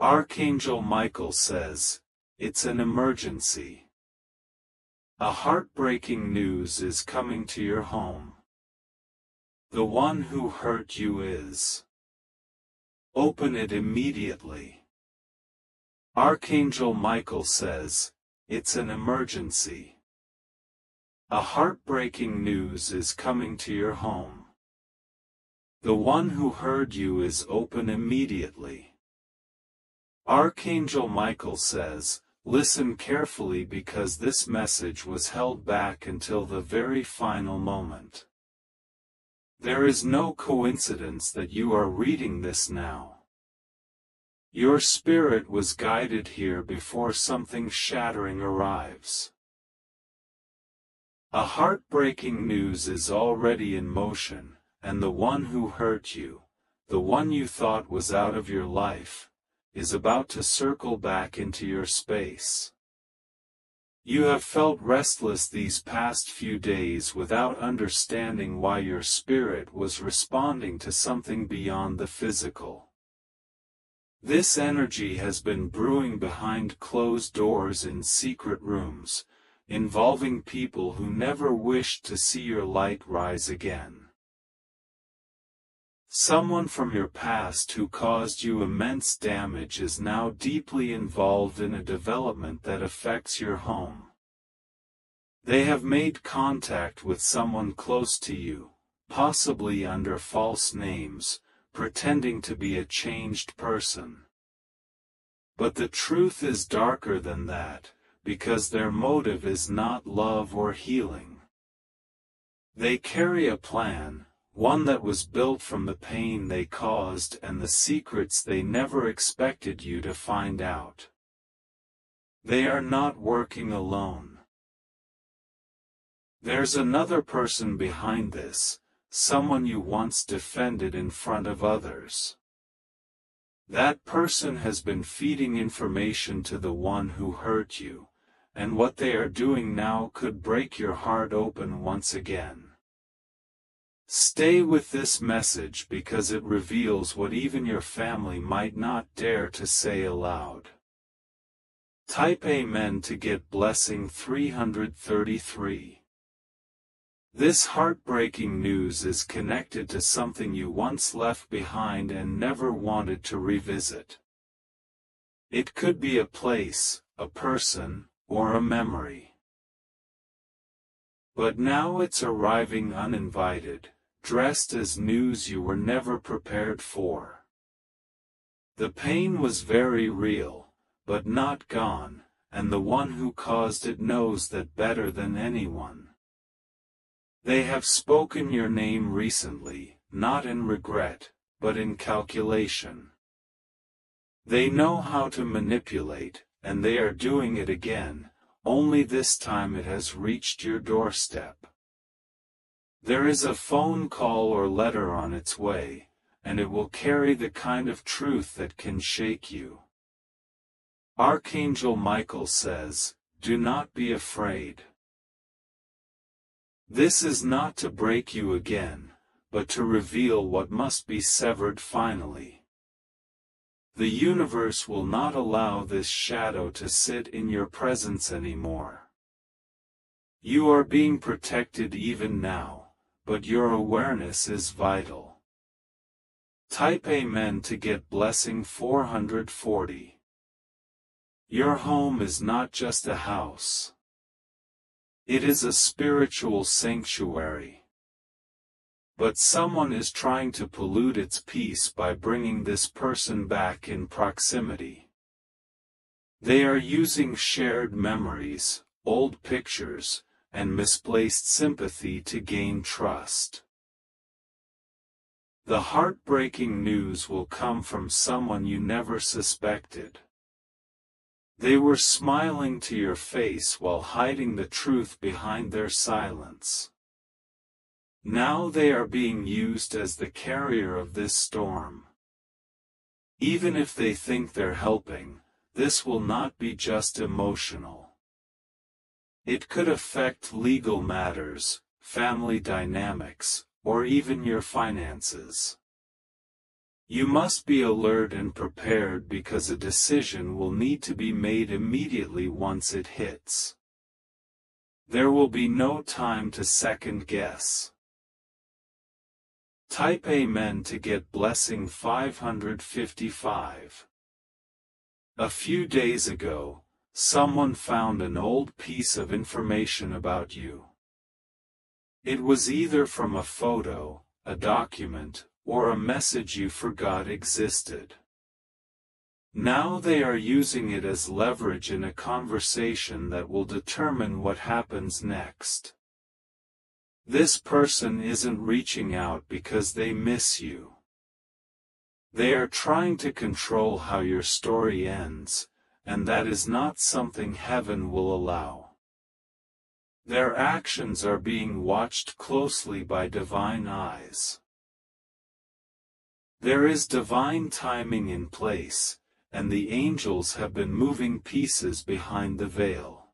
Archangel Michael says, it's an emergency. A heartbreaking news is coming to your home. The one who hurt you is. Open it immediately. Archangel Michael says, it's an emergency. A heartbreaking news is coming to your home. The one who hurt you is. Open immediately. Archangel Michael says, listen carefully because this message was held back until the very final moment. There is no coincidence that you are reading this now. Your spirit was guided here before something shattering arrives. A heartbreaking news is already in motion, and the one who hurt you, the one you thought was out of your life, is about to circle back into your space. You have felt restless these past few days without understanding why your spirit was responding to something beyond the physical. This energy has been brewing behind closed doors in secret rooms, involving people who never wished to see your light rise again. Someone from your past who caused you immense damage is now deeply involved in a development that affects your home. They have made contact with someone close to you, possibly under false names, pretending to be a changed person. But the truth is darker than that, because their motive is not love or healing. They carry a plan, one that was built from the pain they caused and the secrets they never expected you to find out. They are not working alone. There's another person behind this, someone you once defended in front of others. That person has been feeding information to the one who hurt you, and what they are doing now could break your heart open once again. Stay with this message because it reveals what even your family might not dare to say aloud. Type Amen to get blessing 333. This heartbreaking news is connected to something you once left behind and never wanted to revisit. It could be a place, a person, or a memory. But now it's arriving uninvited, dressed as news you were never prepared for. The pain was very real, but not gone, and the one who caused it knows that better than anyone. They have spoken your name recently, not in regret, but in calculation. They know how to manipulate, and they are doing it again, only this time it has reached your doorstep. There is a phone call or letter on its way, and it will carry the kind of truth that can shake you. Archangel Michael says, do not be afraid. This is not to break you again, but to reveal what must be severed finally. The universe will not allow this shadow to sit in your presence anymore. You are being protected even now, but your awareness is vital. Type Amen to get blessing 440. Your home is not just a house. It is a spiritual sanctuary. But someone is trying to pollute its peace by bringing this person back in proximity. They are using shared memories, old pictures, and misplaced sympathy to gain trust. The heartbreaking news will come from someone you never suspected. They were smiling to your face while hiding the truth behind their silence. Now they are being used as the carrier of this storm. Even if they think they're helping, this will not be just emotional. It could affect legal matters, family dynamics, or even your finances. You must be alert and prepared because a decision will need to be made immediately once it hits. There will be no time to second guess. Type Amen to get blessing 555. A few days ago, someone found an old piece of information about you. It was either from a photo, a document, or a message you forgot existed. Now they are using it as leverage in a conversation that will determine what happens next. This person isn't reaching out because they miss you. They are trying to control how your story ends, and that is not something heaven will allow. Their actions are being watched closely by divine eyes. There is divine timing in place, and the angels have been moving pieces behind the veil.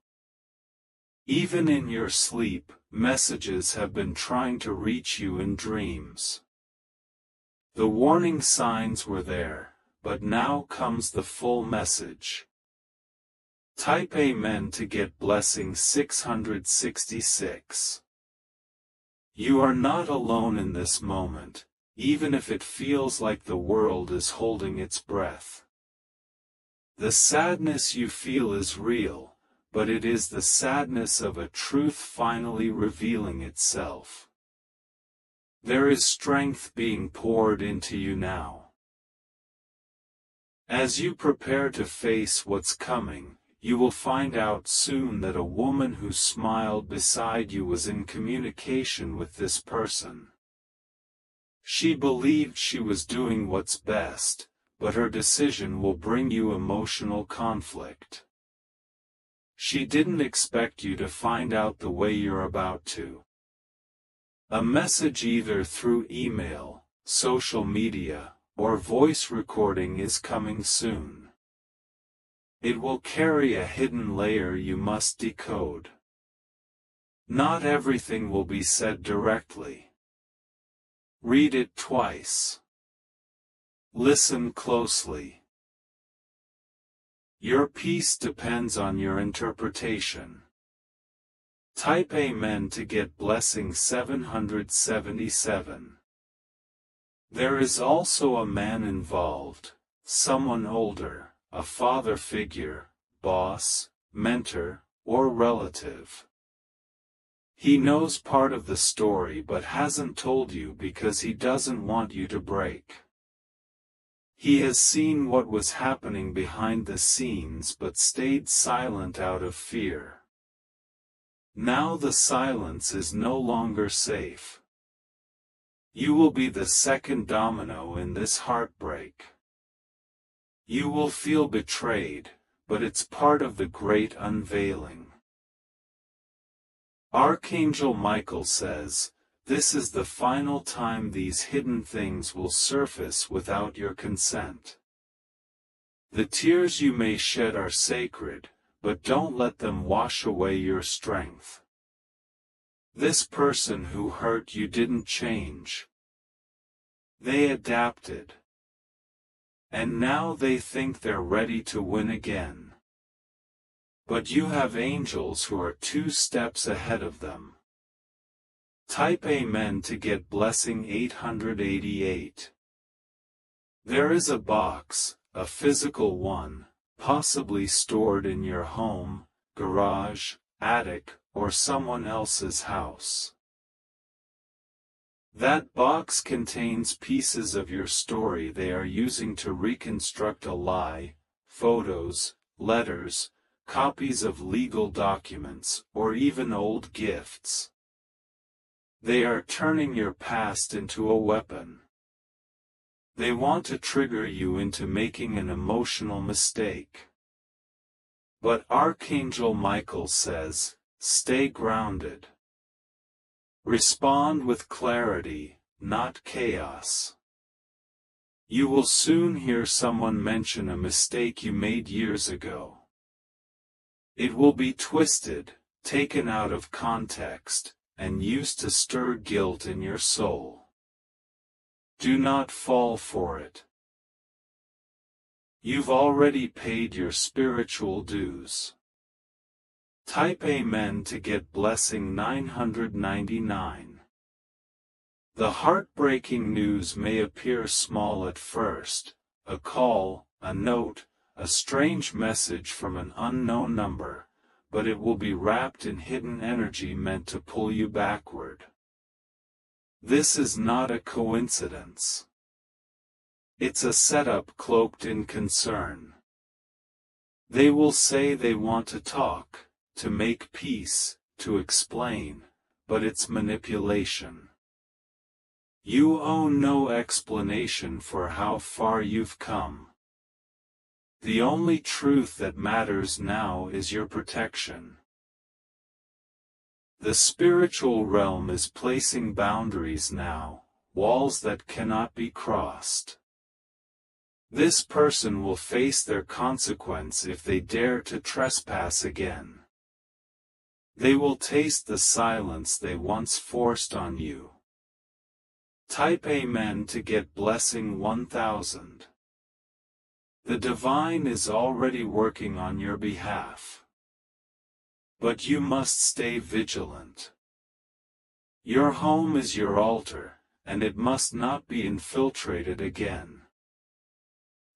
Even in your sleep, messages have been trying to reach you in dreams. The warning signs were there, but now comes the full message. Type Amen to get blessing 666. You are not alone in this moment, even if it feels like the world is holding its breath. The sadness you feel is real, but it is the sadness of a truth finally revealing itself. There is strength being poured into you now. As you prepare to face what's coming, you will find out soon that a woman who smiled beside you was in communication with this person. She believed she was doing what's best, but her decision will bring you emotional conflict. She didn't expect you to find out the way you're about to. A message either through email, social media, or voice recording is coming soon. It will carry a hidden layer you must decode. Not everything will be said directly. Read it twice. Listen closely. Your peace depends on your interpretation. Type Amen to get blessing 777. There is also a man involved, someone older, a father figure, boss, mentor, or relative. He knows part of the story but hasn't told you because he doesn't want you to break. He has seen what was happening behind the scenes but stayed silent out of fear. Now the silence is no longer safe. You will be the second domino in this heartbreak. You will feel betrayed, but it's part of the great unveiling. Archangel Michael says, this is the final time these hidden things will surface without your consent. The tears you may shed are sacred, but don't let them wash away your strength. This person who hurt you didn't change. They adapted. And now they think they're ready to win again. But you have angels who are 2 steps ahead of them. Type Amen to get blessing 888. There is a box, a physical one, possibly stored in your home, garage, attic, or someone else's house. That box contains pieces of your story they are using to reconstruct a lie, photos, letters, copies of legal documents, or even old gifts. They are turning your past into a weapon. They want to trigger you into making an emotional mistake. But Archangel Michael says, stay grounded. Respond with clarity, not chaos. You will soon hear someone mention a mistake you made years ago. It will be twisted, taken out of context, and used to stir guilt in your soul. Do not fall for it. You've already paid your spiritual dues. Type Amen to get blessing 999. The heartbreaking news may appear small at first, a call, a note, a strange message from an unknown number, but it will be wrapped in hidden energy meant to pull you backward. This is not a coincidence. It's a setup cloaked in concern. They will say they want to talk, to make peace, to explain, but it's manipulation. You owe no explanation for how far you've come. The only truth that matters now is your protection. The spiritual realm is placing boundaries now, walls that cannot be crossed. This person will face their consequence if they dare to trespass again. They will taste the silence they once forced on you. Type Amen to get blessing 1000. The divine is already working on your behalf. But you must stay vigilant. Your home is your altar, and it must not be infiltrated again.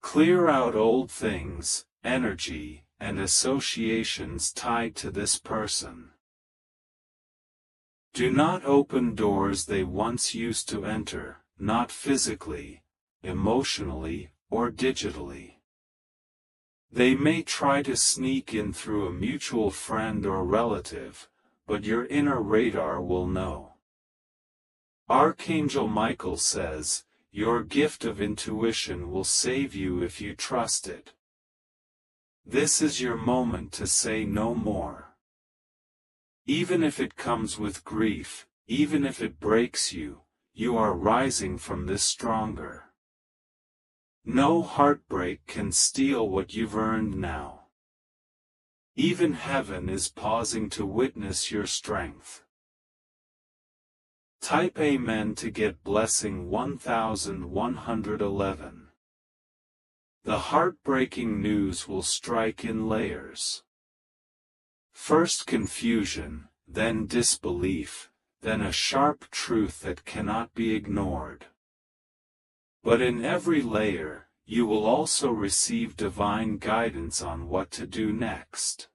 Clear out old things, energy, and associations tied to this person. Do not open doors they once used to enter, not physically, emotionally, or digitally. They may try to sneak in through a mutual friend or relative, but your inner radar will know. Archangel Michael says, your gift of intuition will save you if you trust it. This is your moment to say no more. Even if it comes with grief, even if it breaks you, you are rising from this stronger. No heartbreak can steal what you've earned now. Even heaven is pausing to witness your strength. Type Amen to get blessing 1111. The heartbreaking news will strike in layers. First confusion, then disbelief, then a sharp truth that cannot be ignored. But in every layer, you will also receive divine guidance on what to do next.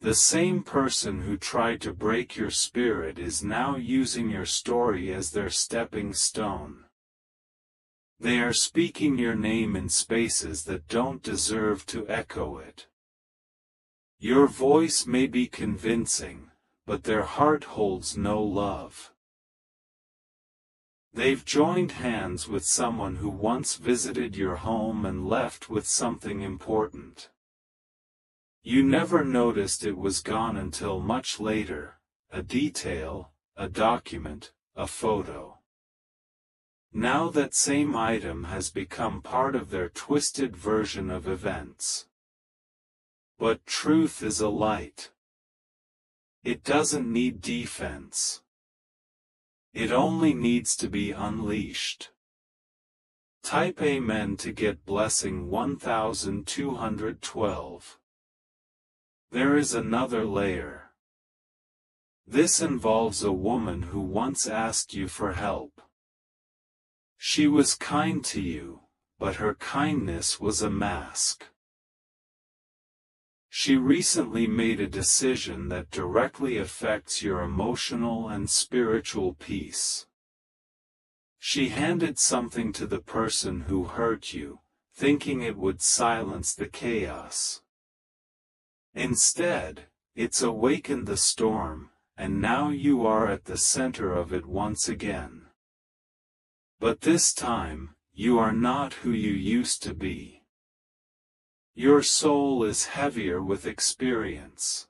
The same person who tried to break your spirit is now using your story as their stepping stone. They are speaking your name in spaces that don't deserve to echo it. Your voice may be convincing, but their heart holds no love. They've joined hands with someone who once visited your home and left with something important. You never noticed it was gone until much later, a detail, a document, a photo. Now that same item has become part of their twisted version of events. But truth is a light. It doesn't need defense. It only needs to be unleashed. Type Amen to get blessing 1212. There is another layer. This involves a woman who once asked you for help. She was kind to you, but her kindness was a mask. She recently made a decision that directly affects your emotional and spiritual peace. She handed something to the person who hurt you, thinking it would silence the chaos. Instead, it's awakened the storm, and now you are at the center of it once again. But this time, you are not who you used to be. Your soul is heavier with experience.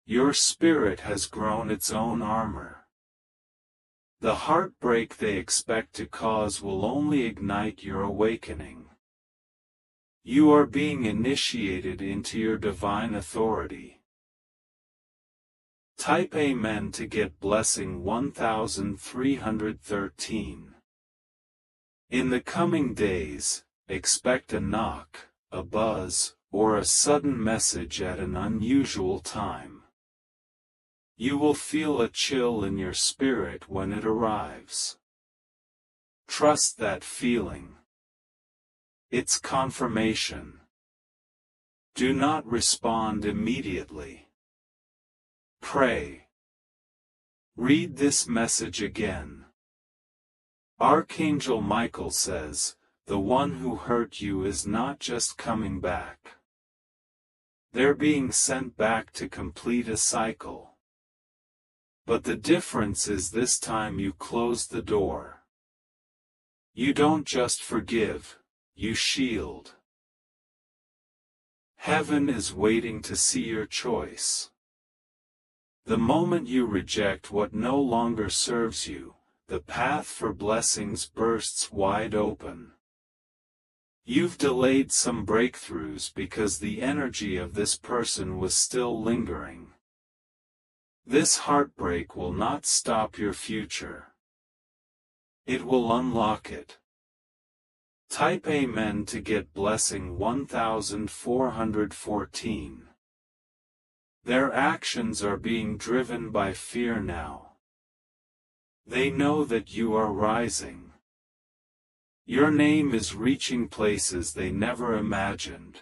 Your spirit has grown its own armor. The heartbreak they expect to cause will only ignite your awakening. You are being initiated into your divine authority. Type Amen to get blessing 1313. In the coming days, expect a knock, a buzz, or a sudden message at an unusual time. You will feel a chill in your spirit when it arrives. Trust that feeling. It's confirmation. Do not respond immediately. Pray. Read this message again. Archangel Michael says, the one who hurt you is not just coming back. They're being sent back to complete a cycle. But the difference is this time you close the door. You don't just forgive, you shield. Heaven is waiting to see your choice. The moment you reject what no longer serves you, the path for blessings bursts wide open. You've delayed some breakthroughs because the energy of this person was still lingering. This heartbreak will not stop your future. It will unlock it. Type Amen to get blessing 1414. Their actions are being driven by fear now. They know that you are rising. Your name is reaching places they never imagined.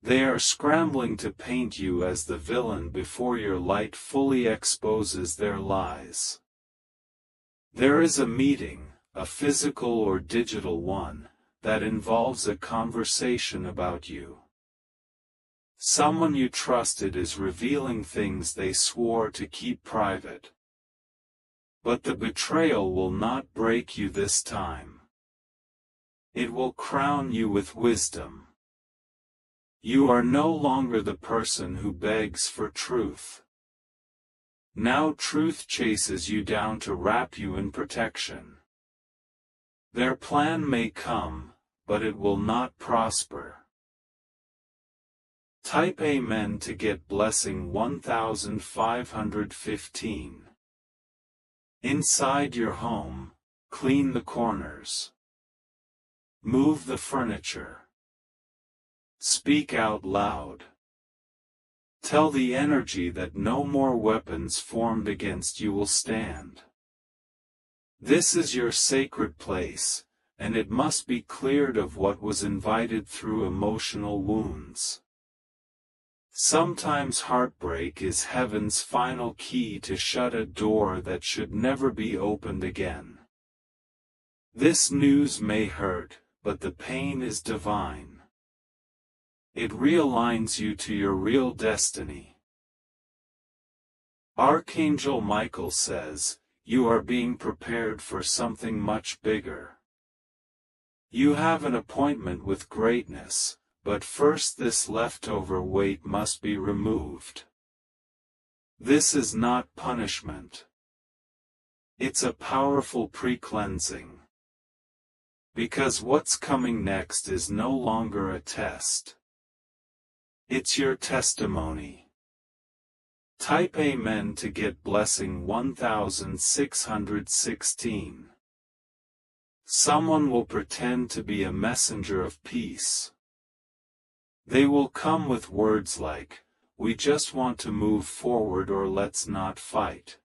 They are scrambling to paint you as the villain before your light fully exposes their lies. There is a meeting, a physical or digital one, that involves a conversation about you. Someone you trusted is revealing things they swore to keep private. But the betrayal will not break you this time. It will crown you with wisdom. You are no longer the person who begs for truth. Now truth chases you down to wrap you in protection. Their plan may come, but it will not prosper. Type Amen to get blessing 1515. Inside your home, clean the corners. Move the furniture. Speak out loud. Tell the energy that no more weapons formed against you will stand. This is your sacred place, and it must be cleared of what was invited through emotional wounds. Sometimes heartbreak is heaven's final key to shut a door that should never be opened again. This news may hurt, but the pain is divine. It realigns you to your real destiny. Archangel Michael says, you are being prepared for something much bigger. You have an appointment with greatness, but first this leftover weight must be removed. This is not punishment. It's a powerful pre-cleansing. Because what's coming next is no longer a test. It's your testimony. Type Amen to get blessing 1616. Someone will pretend to be a messenger of peace. They will come with words like, we just want to move forward or let's not fight.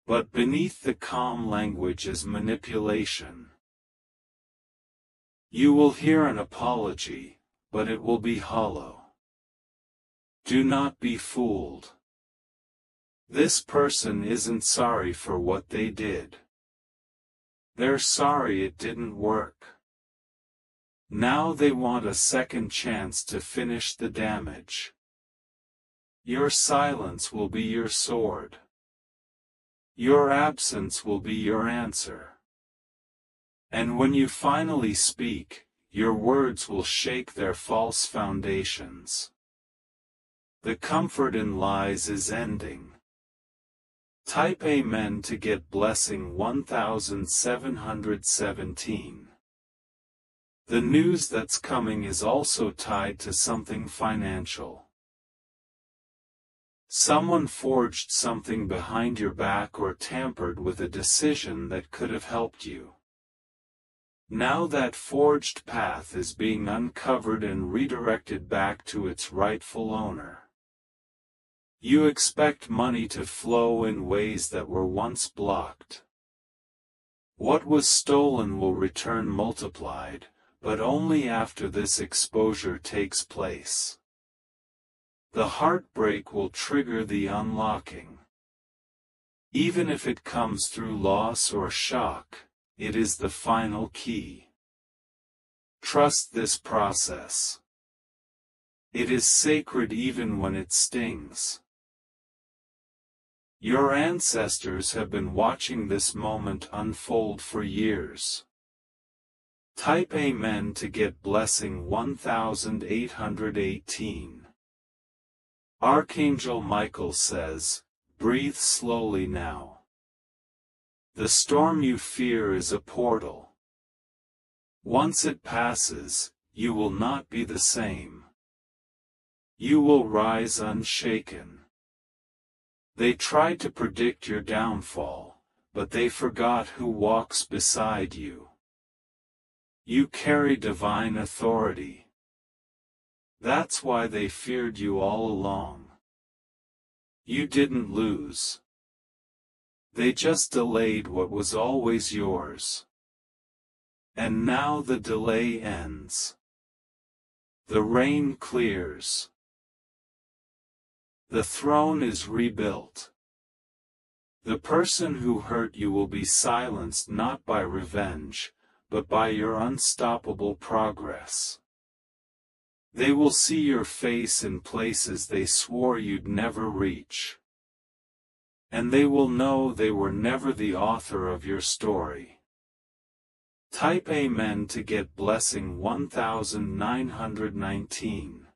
But beneath the calm language is manipulation. You will hear an apology, but it will be hollow. Do not be fooled. This person isn't sorry for what they did. They're sorry it didn't work. Now they want a second chance to finish the damage. Your silence will be your sword. Your absence will be your answer. And when you finally speak, your words will shake their false foundations. The comfort in lies is ending. Type Amen to get blessing 1717. The news that's coming is also tied to something financial. Someone forged something behind your back or tampered with a decision that could have helped you. Now that forged path is being uncovered and redirected back to its rightful owner. You expect money to flow in ways that were once blocked. What was stolen will return multiplied, but only after this exposure takes place. The heartbreak will trigger the unlocking. Even if it comes through loss or shock, it is the final key. Trust this process. It is sacred even when it stings. Your ancestors have been watching this moment unfold for years. Type Amen to get blessing 1818. Archangel Michael says, breathe slowly now. The storm you fear is a portal. Once it passes, you will not be the same. You will rise unshaken. They tried to predict your downfall, but they forgot who walks beside you. You carry divine authority. That's why they feared you all along. You didn't lose. They just delayed what was always yours. And now the delay ends. The rain clears. The throne is rebuilt. The person who hurt you will be silenced not by revenge, but by your unstoppable progress. They will see your face in places they swore you'd never reach. And they will know they were never the author of your story. Type Amen to get blessing 1919.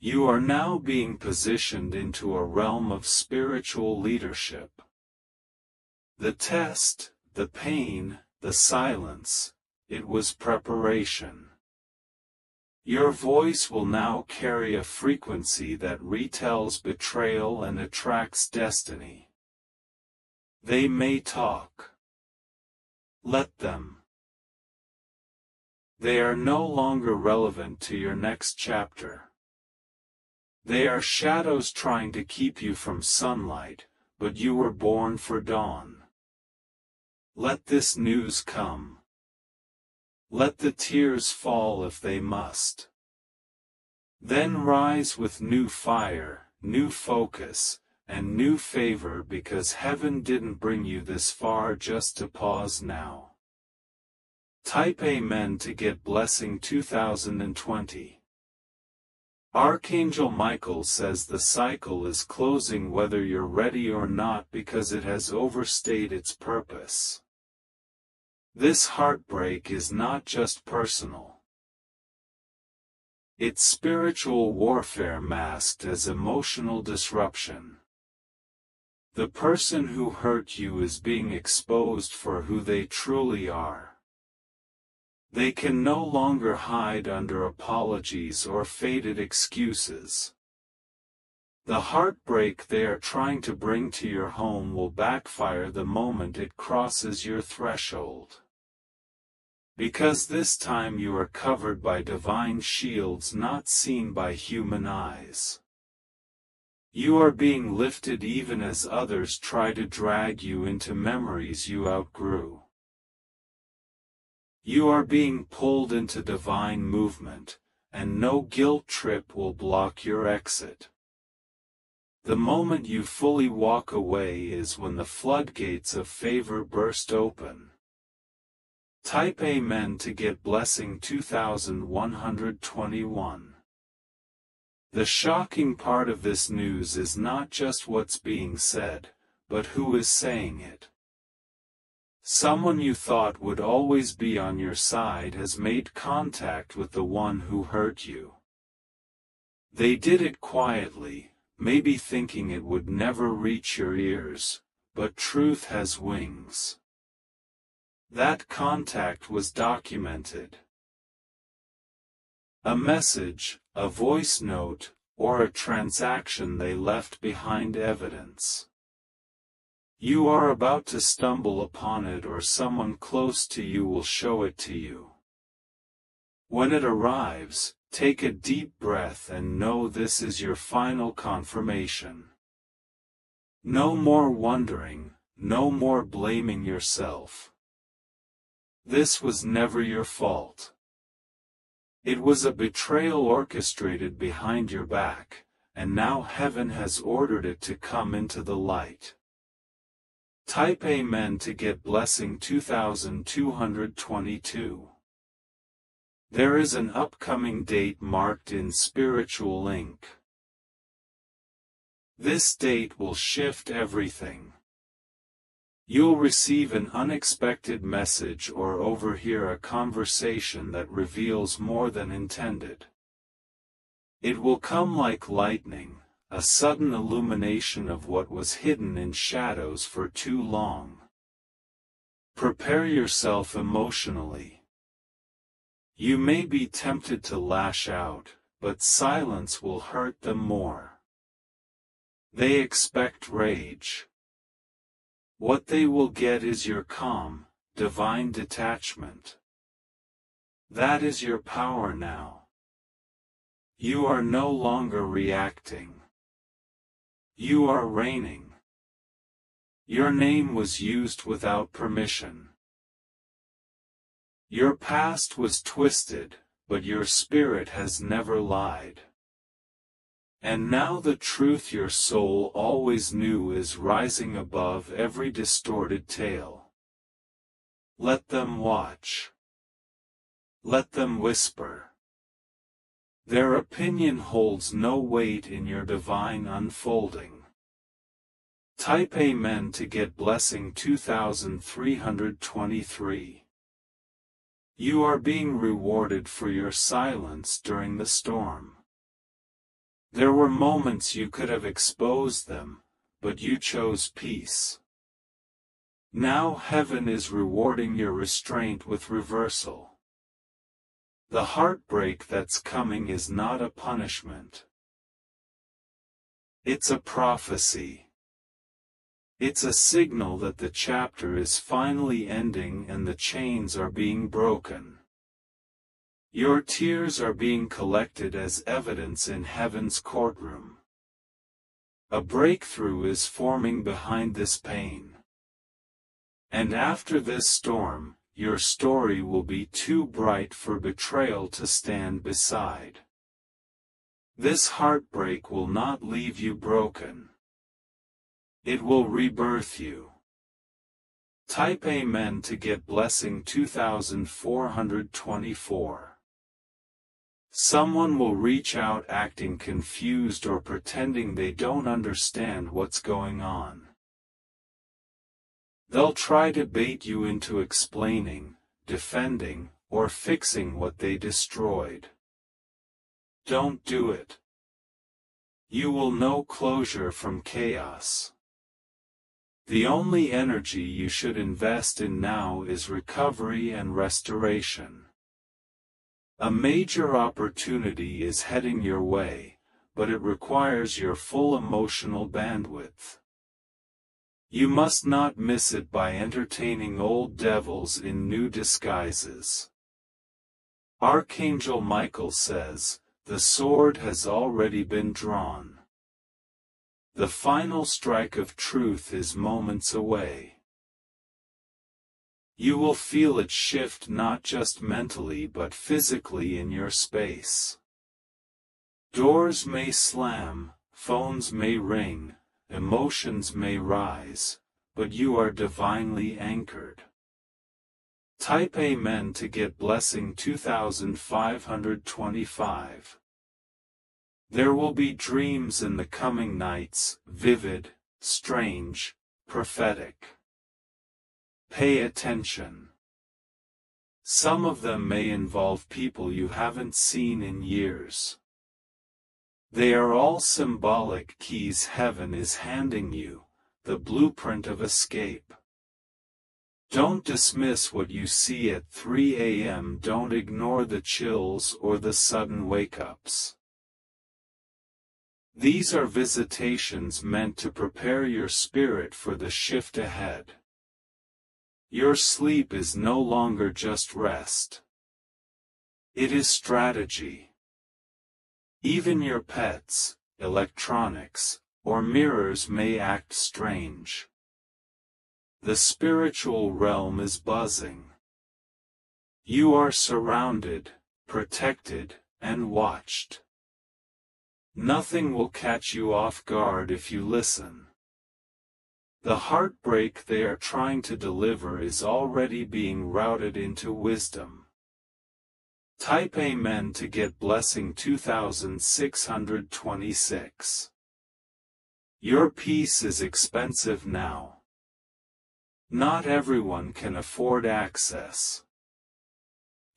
You are now being positioned into a realm of spiritual leadership. The test, the pain, the silence, it was preparation. Your voice will now carry a frequency that retells betrayal and attracts destiny. They may talk. Let them. They are no longer relevant to your next chapter. They are shadows trying to keep you from sunlight, but you were born for dawn. Let this news come. Let the tears fall if they must. Then rise with new fire, new focus, and new favor, because heaven didn't bring you this far just to pause now. Type Amen to get blessing 2020. Archangel Michael says the cycle is closing whether you're ready or not because it has overstayed its purpose. This heartbreak is not just personal. It's spiritual warfare masked as emotional disruption. The person who hurt you is being exposed for who they truly are. They can no longer hide under apologies or faded excuses. The heartbreak they are trying to bring to your home will backfire the moment it crosses your threshold. Because this time you are covered by divine shields not seen by human eyes. You are being lifted even as others try to drag you into memories you outgrew. You are being pulled into divine movement, and no guilt trip will block your exit. The moment you fully walk away is when the floodgates of favor burst open. Type Amen to get blessing 2121. The shocking part of this news is not just what's being said, but who is saying it. Someone you thought would always be on your side has made contact with the one who hurt you. They did it quietly, maybe thinking it would never reach your ears, but truth has wings. That contact was documented. A message, a voice note, or a transaction they left behind evidence. You are about to stumble upon it, or someone close to you will show it to you. When it arrives, take a deep breath and know this is your final confirmation. No more wondering, no more blaming yourself. This was never your fault. It was a betrayal orchestrated behind your back, and now heaven has ordered it to come into the light. Type Amen to get blessing 2222. There is an upcoming date marked in spiritual ink. This date will shift everything. You'll receive an unexpected message or overhear a conversation that reveals more than intended. It will come like lightning, a sudden illumination of what was hidden in shadows for too long. Prepare yourself emotionally. You may be tempted to lash out, but silence will hurt them more. They expect rage. What they will get is your calm, divine detachment. That is your power now. You are no longer reacting. You are reigning. Your name was used without permission. Your past was twisted, but your spirit has never lied. And now the truth your soul always knew is rising above every distorted tale. Let them watch. Let them whisper. Their opinion holds no weight in your divine unfolding. Type Amen to get blessing 2323. You are being rewarded for your silence during the storm. There were moments you could have exposed them, but you chose peace. Now heaven is rewarding your restraint with reversal. The heartbreak that's coming is not a punishment. It's a prophecy. It's a signal that the chapter is finally ending and the chains are being broken. Your tears are being collected as evidence in heaven's courtroom. A breakthrough is forming behind this pain. And after this storm, your story will be too bright for betrayal to stand beside. This heartbreak will not leave you broken. It will rebirth you. Type Amen to get blessing 2424. Someone will reach out acting confused or pretending they don't understand what's going on. They'll try to bait you into explaining, defending, or fixing what they destroyed. Don't do it. You will know closure from chaos. The only energy you should invest in now is recovery and restoration. A major opportunity is heading your way, but it requires your full emotional bandwidth. You must not miss it by entertaining old devils in new disguises. Archangel Michael says, the sword has already been drawn. The final strike of truth is moments away. You will feel it shift not just mentally but physically in your space. Doors may slam, phones may ring, emotions may rise, but you are divinely anchored. Type Amen to get blessing 2525. There will be dreams in the coming nights, vivid, strange, prophetic. Pay attention. Some of them may involve people you haven't seen in years. They are all symbolic keys heaven is handing you, the blueprint of escape. Don't dismiss what you see at 3 a.m. Don't ignore the chills or the sudden wake-ups. These are visitations meant to prepare your spirit for the shift ahead. Your sleep is no longer just rest. It is strategy. Even your pets, electronics, or mirrors may act strange. The spiritual realm is buzzing. You are surrounded, protected, and watched. Nothing will catch you off guard if you listen. The heartbreak they are trying to deliver is already being routed into wisdom. Type Amen to get blessing 2626. Your peace is expensive now. Not everyone can afford access.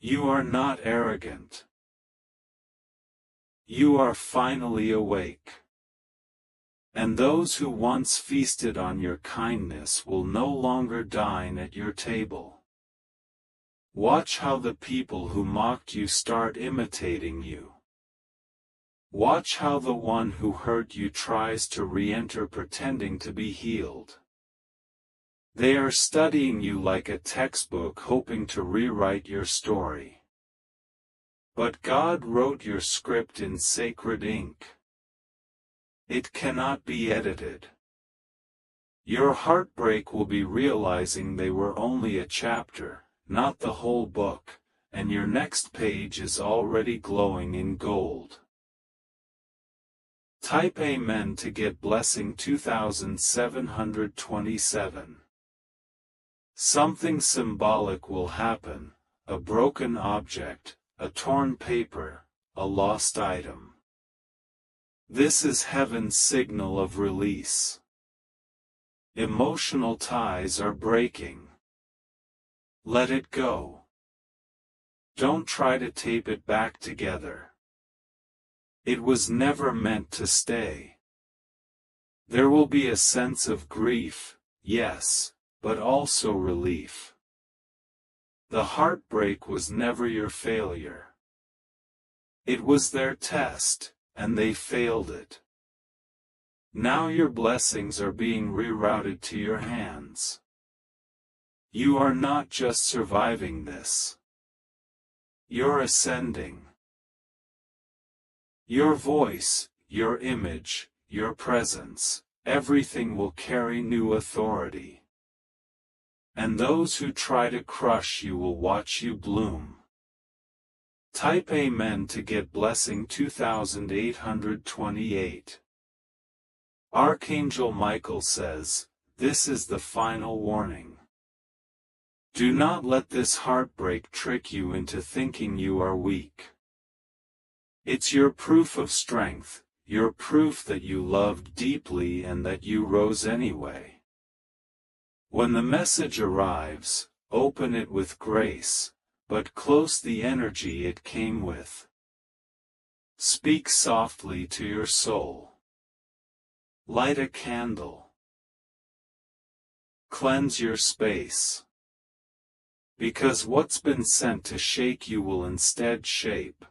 You are not arrogant. You are finally awake. And those who once feasted on your kindness will no longer dine at your table. Watch how the people who mocked you start imitating you. Watch how the one who hurt you tries to re-enter pretending to be healed. They are studying you like a textbook, hoping to rewrite your story. But God wrote your script in sacred ink. It cannot be edited. Your heartbreak will be realizing they were only a chapter, not the whole book, and your next page is already glowing in gold. Type Amen to get blessing 2727. Something symbolic will happen, a broken object, a torn paper, a lost item. This is heaven's signal of release. Emotional ties are breaking. Let it go. Don't try to tape it back together. It was never meant to stay. There will be a sense of grief, yes, but also relief. The heartbreak was never your failure. It was their test, and they failed it. Now your blessings are being rerouted to your hands. You are not just surviving this. You're ascending. Your voice, your image, your presence, everything will carry new authority. And those who try to crush you will watch you bloom. Type Amen to get blessing 2828. Archangel Michael says, this is the final warning. Do not let this heartbreak trick you into thinking you are weak. It's your proof of strength, your proof that you loved deeply and that you rose anyway. When the message arrives, open it with grace, but close the energy it came with. Speak softly to your soul. Light a candle. Cleanse your space. Because what's been sent to shake you will instead shape.